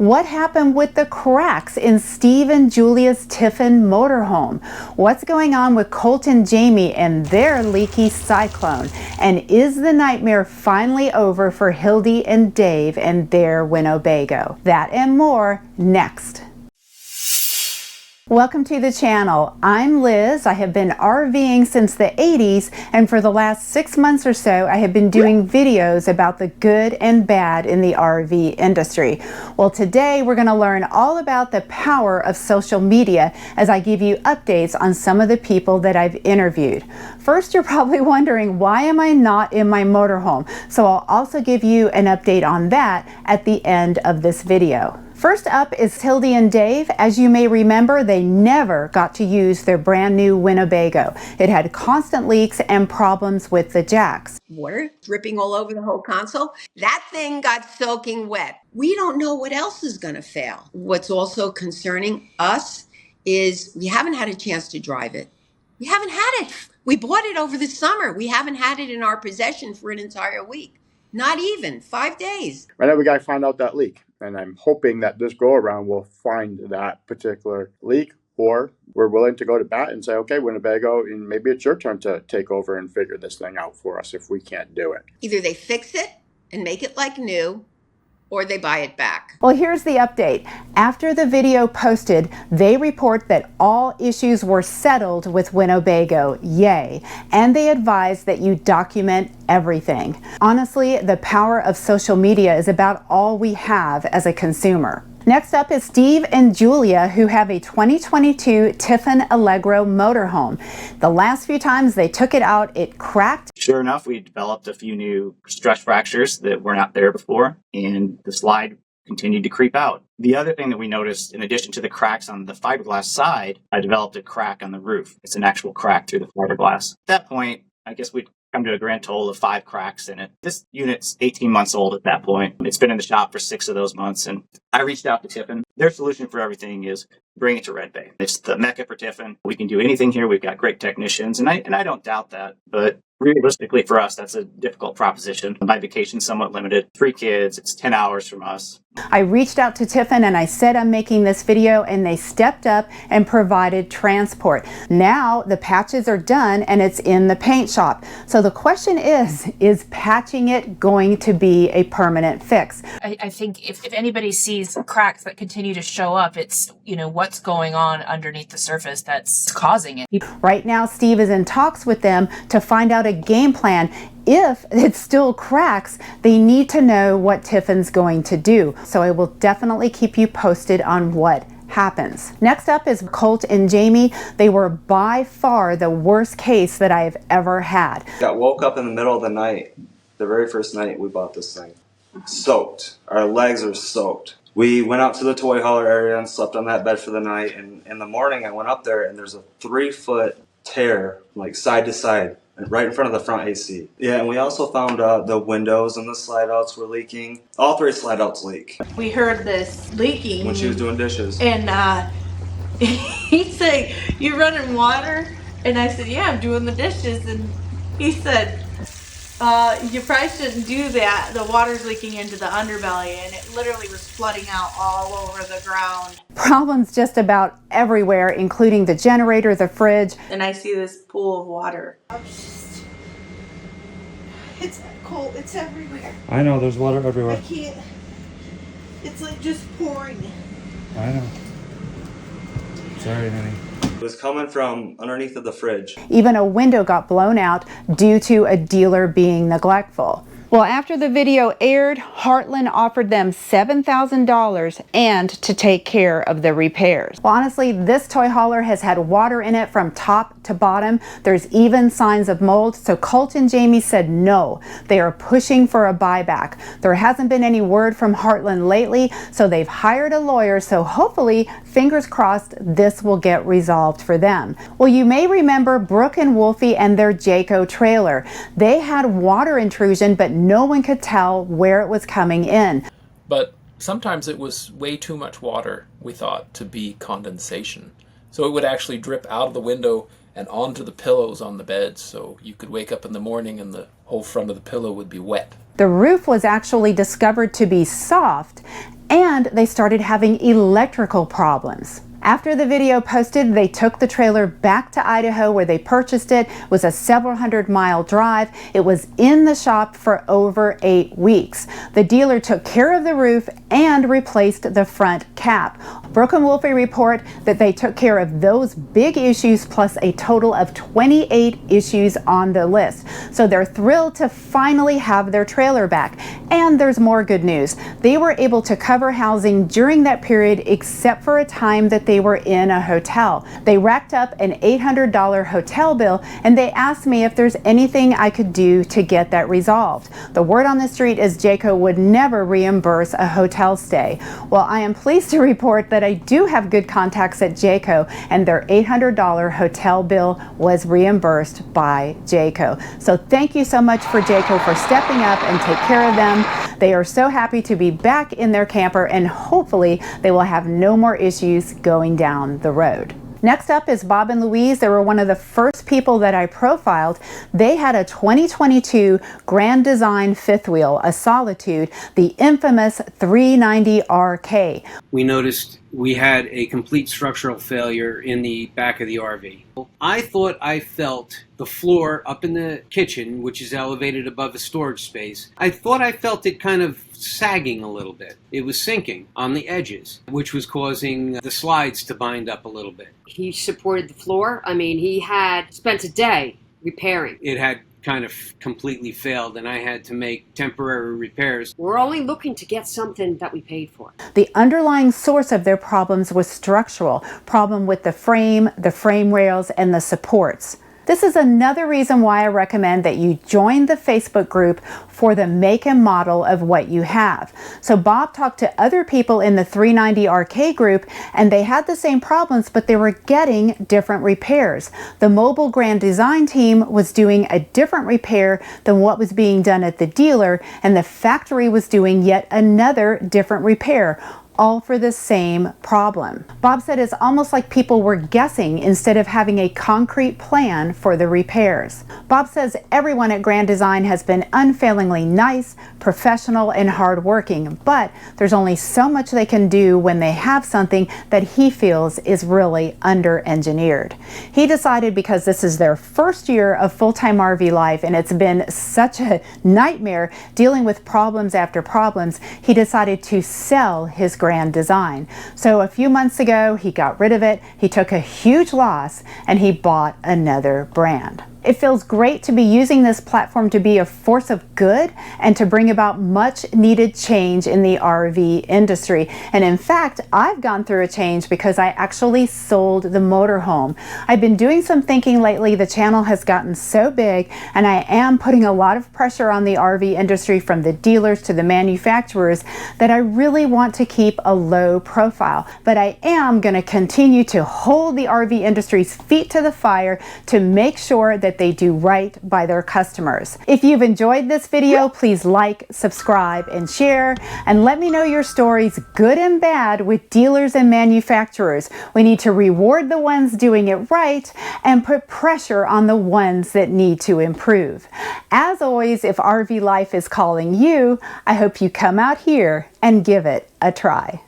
What happened with the cracks in Steve and Julia's Tiffin motorhome? What's going on with Colt and Jamie and their leaky cyclone? And is the nightmare finally over for Hildy and Dave and their Winnebago? That and more next. Welcome to the channel. I'm Liz. I have been RVing since the 80s, and for the last 6 months or so I have been doing videos about the good and bad in the RV industry. Well, today we're going to learn all about the power of social media as I give you updates on some of the people that I've interviewed. First, you're probably wondering, why am I not in my motorhome? So I'll also give you an update on that at the end of this video. First up is Hildy and Dave. As you may remember, they never got to use their brand new Winnebago. It had constant leaks and problems with the jacks. Water dripping all over the whole console. That thing got soaking wet. We don't know what else is going to fail. What's also concerning us is we haven't had a chance to drive it. We haven't had it. We bought it over the summer. We haven't had it in our possession for an entire week. Not even 5 days. Right now we got to find out that leak. And I'm hoping that this go around will find that particular leak, or we're willing to go to bat and say, okay, Winnebago, and maybe it's your turn to take over and figure this thing out for us if we can't do it. Either they fix it and make it like new, or they buy it back. Well, here's the update. After the video posted, they report that all issues were settled with Winnebago, yay, and they advise that you document everything. Honestly, the power of social media is about all we have as a consumer. Next up is Steve and Julia, who have a 2022 Tiffin Allegro motorhome. The last few times they took it out, it cracked. Sure enough, we developed a few new stress fractures that were not there before, and the slide continued to creep out. The other thing that we noticed, in addition to the cracks on the fiberglass side, I developed a crack on the roof. It's an actual crack through the fiberglass. At that point, I guess we'd come to a grand total of 5 cracks in it. This unit's 18 months old at that point. It's been in the shop for 6 of those months, and I reached out to Tiffin. Their solution for everything is bring it to Red Bay. It's the mecca for Tiffin. We can do anything here. We've got great technicians, and I don't doubt that, but realistically for us, that's a difficult proposition. My vacation's somewhat limited. 3 kids, it's 10 hours from us. I reached out to Tiffin and I said I'm making this video, and they stepped up and provided transport. Now the patches are done and it's in the paint shop. So the question is patching it going to be a permanent fix? I think if anybody sees cracks that continue to show up, it's, you know, what's going on underneath the surface that's causing it. Right now, Steve is in talks with them to find out a game plan. If it still cracks, they need to know what Tiffin's going to do. So I will definitely keep you posted on what happens. Next up is Colt and Jamie. They were by far the worst case that I have ever had. Got woke up in the middle of the night, the very first night we bought this thing. Soaked. Our legs are soaked. We went out to the toy hauler area and slept on that bed for the night, and in the morning I went up there and there's a 3-foot tear, like side to side, right in front of the front AC. Yeah, and we also found the windows and the slide outs were leaking. All 3 slide outs leak. We heard this leaking when she was doing dishes. And he said, "You running water?" And I said, "Yeah, I'm doing the dishes." And he said, "You probably shouldn't do that. The water's leaking into the underbelly." And it literally was flooding out all over the ground. Problems just about everywhere, including the generator, the fridge. And I see this pool of water. It's cold. It's everywhere. I know, there's water everywhere. I can't. It's like just pouring. I know. Sorry, honey. It was coming from underneath of the fridge. Even a window got blown out due to a dealer being neglectful. Well, after the video aired, Heartland offered them $7,000 and to take care of the repairs. Well, honestly, this toy hauler has had water in it from top to bottom. There's even signs of mold, so Colt and Jamie said no. They are pushing for a buyback. There hasn't been any word from Heartland lately, so they've hired a lawyer, so hopefully, fingers crossed, this will get resolved for them. Well, you may remember Brooke and Wolfie and their Jayco trailer. They had water intrusion, but no one could tell where it was coming in. But sometimes it was way too much water, we thought, to be condensation. So it would actually drip out of the window and onto the pillows on the bed, so you could wake up in the morning and the whole front of the pillow would be wet. The roof was actually discovered to be soft, and they started having electrical problems. After the video posted, they took the trailer back to Idaho where they purchased it. It was a several hundred-mile drive. It was in the shop for over 8 weeks. The dealer took care of the roof and replaced the front cap. Brooke and Wolfie report that they took care of those big issues plus a total of 28 issues on the list. So they're thrilled to finally have their trailer back. And there's more good news. They were able to cover housing during that period except for a time that they were in a hotel. They racked up an $800 hotel bill, and they asked me if there's anything I could do to get that resolved. The word on the street is Jayco would never reimburse a hotel stay. Well, I am pleased to report that I do have good contacts at Jayco, and their $800 hotel bill was reimbursed by Jayco. So thank you so much for Jayco for stepping up and take care of them. They are so happy to be back in their camper, and hopefully they will have no more issues going down the road. Next up is Bob and Louise. They were one of the first people that I profiled. They had a 2022 Grand Design fifth wheel, a Solitude, the infamous 390RK. We noticed we had a complete structural failure in the back of the RV. I thought I felt the floor up in the kitchen, which is elevated above the storage space, I thought I felt it kind of sagging a little bit. It was sinking on the edges, which was causing the slides to bind up a little bit. He supported the floor. I mean, he had spent a day repairing. It had kind of completely failed, and I had to make temporary repairs. We're only looking to get something that we paid for. The underlying source of their problems was structural, problem with the frame rails, and the supports. This is another reason why I recommend that you join the Facebook group for the make and model of what you have. So Bob talked to other people in the 390RK group, and they had the same problems, but they were getting different repairs. The mobile Grand Design team was doing a different repair than what was being done at the dealer, and the factory was doing yet another different repair, all for the same problem. Bob said it's almost like people were guessing instead of having a concrete plan for the repairs. Bob says everyone at Grand Design has been unfailingly nice, professional, and hardworking, but there's only so much they can do when they have something that he feels is really under-engineered. He decided, because this is their first year of full-time RV life and it's been such a nightmare dealing with problems after problems, he decided to sell his Grand Design. So a few months ago, he got rid of it, he took a huge loss, and he bought another brand. It feels great to be using this platform to be a force of good and to bring about much needed change in the RV industry. And in fact, I've gone through a change because I actually sold the motorhome. I've been doing some thinking lately. The channel has gotten so big, and I am putting a lot of pressure on the RV industry, from the dealers to the manufacturers, that I really want to keep a low profile. But I am going to continue to hold the RV industry's feet to the fire to make sure that they do right by their customers. If you've enjoyed this video, please like, subscribe, and share, and let me know your stories, good and bad, with dealers and manufacturers. We need to reward the ones doing it right and put pressure on the ones that need to improve. As always, if RV life is calling you, I hope you come out here and give it a try.